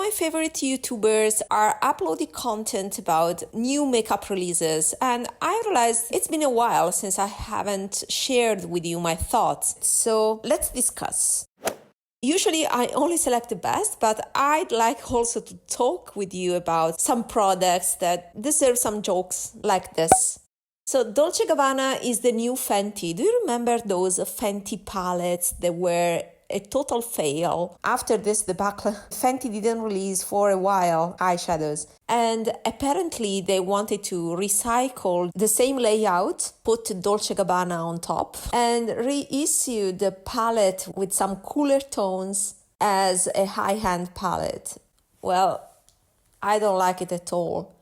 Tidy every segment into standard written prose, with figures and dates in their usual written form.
my favorite YouTubers are uploading content about new makeup releases, and I realized it's been a while since I haven't shared with you my thoughts. So let's discuss. Usually I only select the best, but I'd like also to talk with you about some products that deserve some jokes like this. So Dolce Gabbana is the new Fenty. Do you remember those Fenty palettes that were a total fail? After this debacle, Fenty didn't release for a while eyeshadows. And apparently they wanted to recycle the same layout, put Dolce Gabbana on top, and reissue the palette with some cooler tones as a high-end palette. Well, I don't like it at all.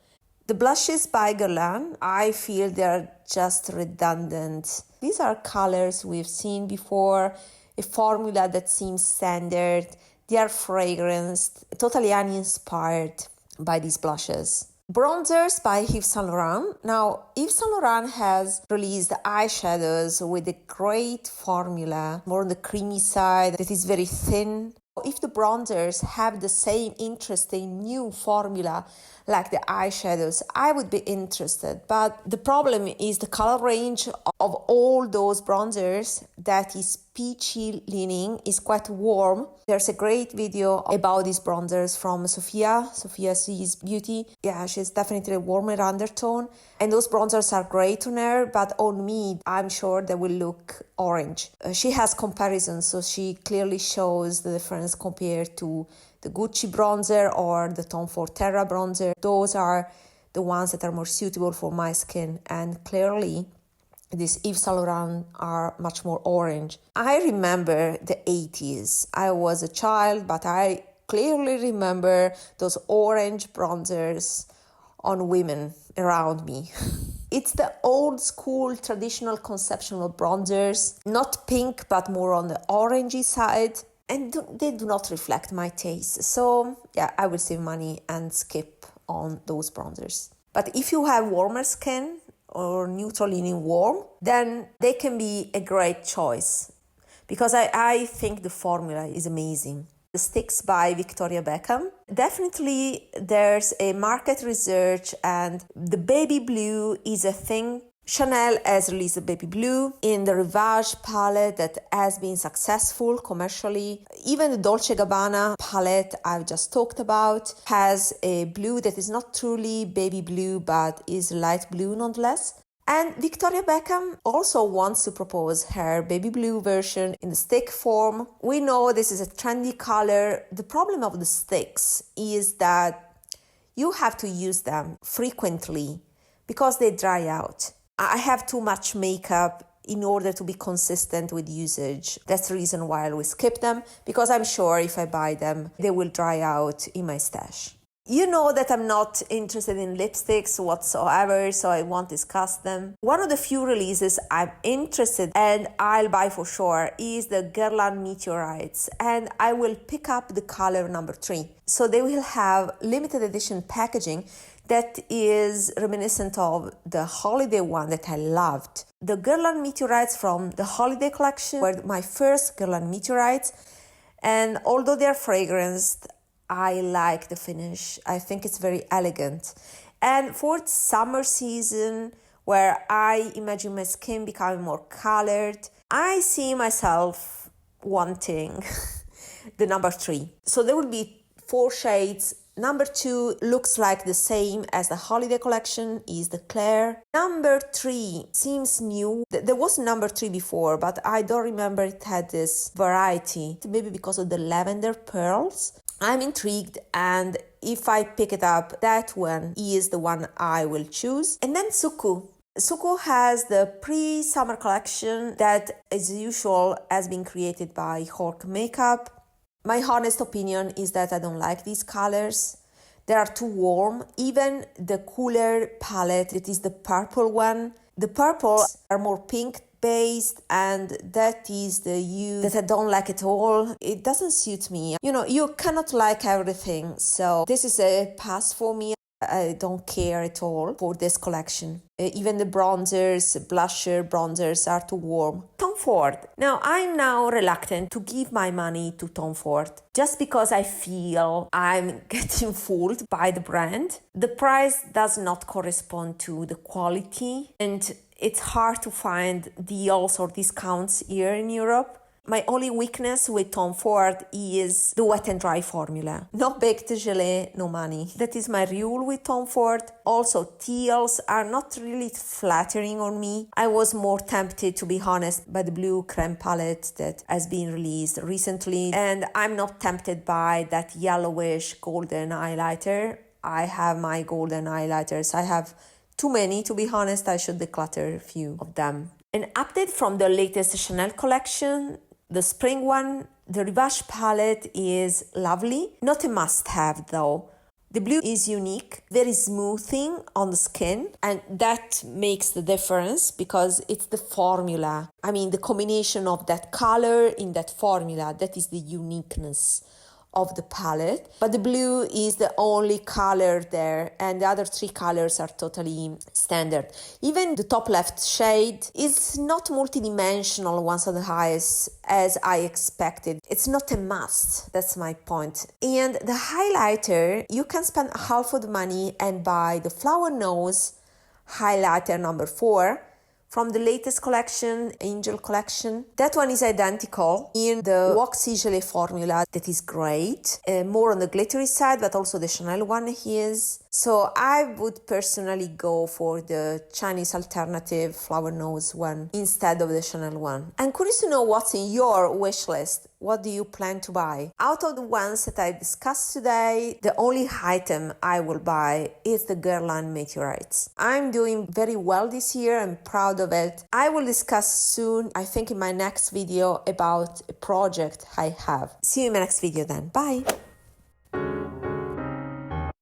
The blushes by Guerlain, I feel they're just redundant. These are colors we've seen before, a formula that seems standard. They are fragranced, totally uninspired by these blushes. Bronzers by Yves Saint Laurent. Now, Yves Saint Laurent has released eyeshadows with a great formula, more on the creamy side, that is very thin. If the bronzers have the same interesting new formula like the eyeshadows, I would be interested. But the problem is the color range of all those bronzers that is peachy leaning, is quite warm. There's a great video about these bronzers from Sophia Sees Beauty. Yeah, she's definitely a warmer undertone. And those bronzers are great on her, but on me, I'm sure they will look orange. She has comparisons, so she clearly shows the difference compared to the Gucci bronzer or the Tom Ford Terra bronzer. Those are the ones that are more suitable for my skin, and clearly these Yves Saint Laurent are much more orange. I remember the 80s. I was a child, but I clearly remember those orange bronzers on women around me. It's the old school traditional conception of bronzers, not pink, but more on the orangey side. And they do not reflect my taste. So yeah, I will save money and skip on those bronzers. But if you have warmer skin or neutral leaning warm, then they can be a great choice, because I think the formula is amazing. The sticks by Victoria Beckham. Definitely there's a market research, and the baby blue is a thing. Chanel has released a baby blue in the Rivage palette that has been successful commercially. Even the Dolce Gabbana palette I've just talked about has a blue that is not truly baby blue, but is light blue nonetheless. And Victoria Beckham also wants to propose her baby blue version in the stick form. We know this is a trendy color. The problem of the sticks is that you have to use them frequently because they dry out. I have too much makeup in order to be consistent with usage. That's the reason why I always skip them, because I'm sure if I buy them, they will dry out in my stash. You know that I'm not interested in lipsticks whatsoever, so I won't discuss them. One of the few releases I'm interested and I'll buy for sure is the Guerlain Meteorites, and I will pick up the color number 3. So they will have limited edition packaging that is reminiscent of the holiday one that I loved. The Guerlain Meteorites from the holiday collection were my first Guerlain Meteorites, and although they're fragranced, I like the finish. I think it's very elegant. And for the summer season, where I imagine my skin becoming more colored, I see myself wanting the number 3. So there will be 4 shades. Number 2 looks like the same as the holiday collection, is the Claire. Number 3 seems new. There was number 3 before, but I don't remember it had this variety. Maybe because of the lavender pearls. I'm intrigued, and if I pick it up, that one is the one I will choose. And then Suqqu. Suqqu has the pre-summer collection that, as usual, has been created by Hork Makeup. My honest opinion is that I don't like these colors. They are too warm. Even the cooler palette, it is the purple one. The purples are more pink based, and that is the hue that I don't like at all. It doesn't suit me. You know, you cannot like everything. So this is a pass for me. I don't care at all for this collection. Even the bronzers are too warm. Tom Ford. Now, I'm now reluctant to give my money to Tom Ford just because I feel I'm getting fooled by the brand. The price does not correspond to the quality, and it's hard to find deals or discounts here in Europe. My only weakness with Tom Ford is the wet and dry formula. No baked gelée, no money. That is my rule with Tom Ford. Also, teals are not really flattering on me. I was more tempted, to be honest, by the blue creme palette that has been released recently. And I'm not tempted by that yellowish golden highlighter. I have my golden highlighters. I have too many, to be honest. I should declutter a few of them. An update from the latest Chanel collection. The spring one, the Rivage palette is lovely. Not a must-have though. The blue is unique, very smoothing on the skin, and that makes the difference because it's the formula. I mean, the combination of that color in that formula, that is the uniqueness of the palette. But the blue is the only color there, and the other three colors are totally standard. Even the top left shade is not multidimensional once on the highest as I expected. It's not a must, that's my point. And the highlighter, you can spend half of the money and buy the Flower Nose highlighter number 4 from the latest collection, Angel collection. That one is identical in the Waxy Gelée formula that is great. More on the glittery side, but also the Chanel one is. So I would personally go for the Chinese alternative Flower Nose one instead of the Chanel one. I'm curious to know what's in your wish list. What do you plan to buy? Out of the ones that I discussed today, the only item I will buy is the Guerlain Meteorites. I'm doing very well this year. I'm proud of it. I will discuss soon, I think in my next video, about a project I have. See you in my next video then. Bye!